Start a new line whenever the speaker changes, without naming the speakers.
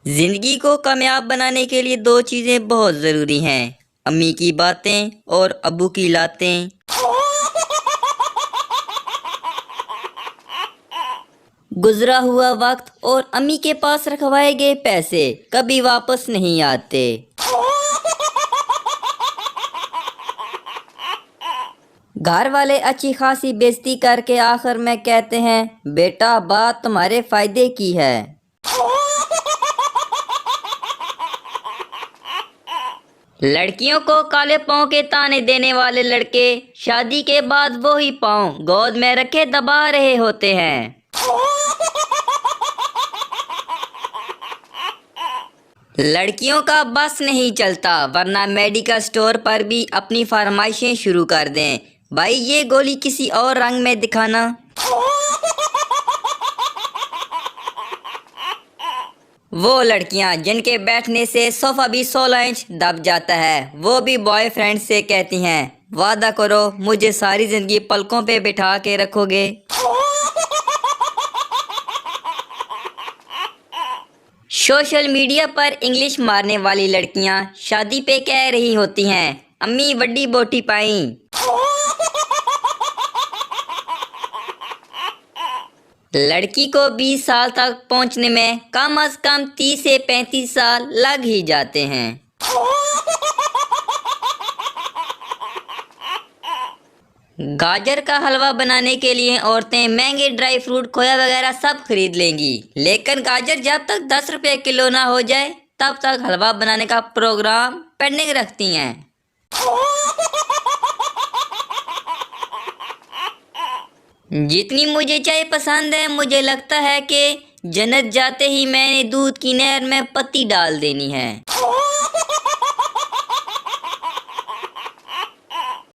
जिंदगी को कामयाब बनाने के लिए दो चीजें बहुत जरूरी हैं। अम्मी की बातें और अब्बू की लातें। गुजरा हुआ वक्त और अम्मी के पास रखवाए गए पैसे कभी वापस नहीं आते। घर वाले अच्छी खासी बेइज्जती करके आखिर में कहते हैं, बेटा बात तुम्हारे फायदे की है। लड़कियों को काले पाँव के ताने देने वाले लड़के शादी के बाद वो ही पाँव गोद में रखे दबा रहे होते हैं। लड़कियों का बस नहीं चलता, वरना मेडिकल स्टोर पर भी अपनी फरमाइशें शुरू कर दें। भाई ये गोली किसी और रंग में दिखाना। वो लड़कियां जिनके बैठने से सोफा भी 16 इंच दब जाता है, वो भी बॉयफ्रेंड से कहती हैं, वादा करो मुझे सारी जिंदगी पलकों पे बिठा के रखोगे। सोशल मीडिया पर इंग्लिश मारने वाली लड़कियां शादी पे कह रही होती हैं, अम्मी बड्डी बोटी पाई। लड़की को 20 साल तक पहुंचने में कम से कम 30 से 35 साल लग ही जाते हैं। गाजर का हलवा बनाने के लिए औरतें महंगे ड्राई फ्रूट, खोया वगैरह सब खरीद लेंगी, लेकिन गाजर जब तक 10 रुपये किलो ना हो जाए तब तक हलवा बनाने का प्रोग्राम पेंडिंग रखती हैं। जितनी मुझे चाय पसंद है, मुझे लगता है कि जन्नत जाते ही मैंने दूध की नहर में पत्ती डाल देनी है।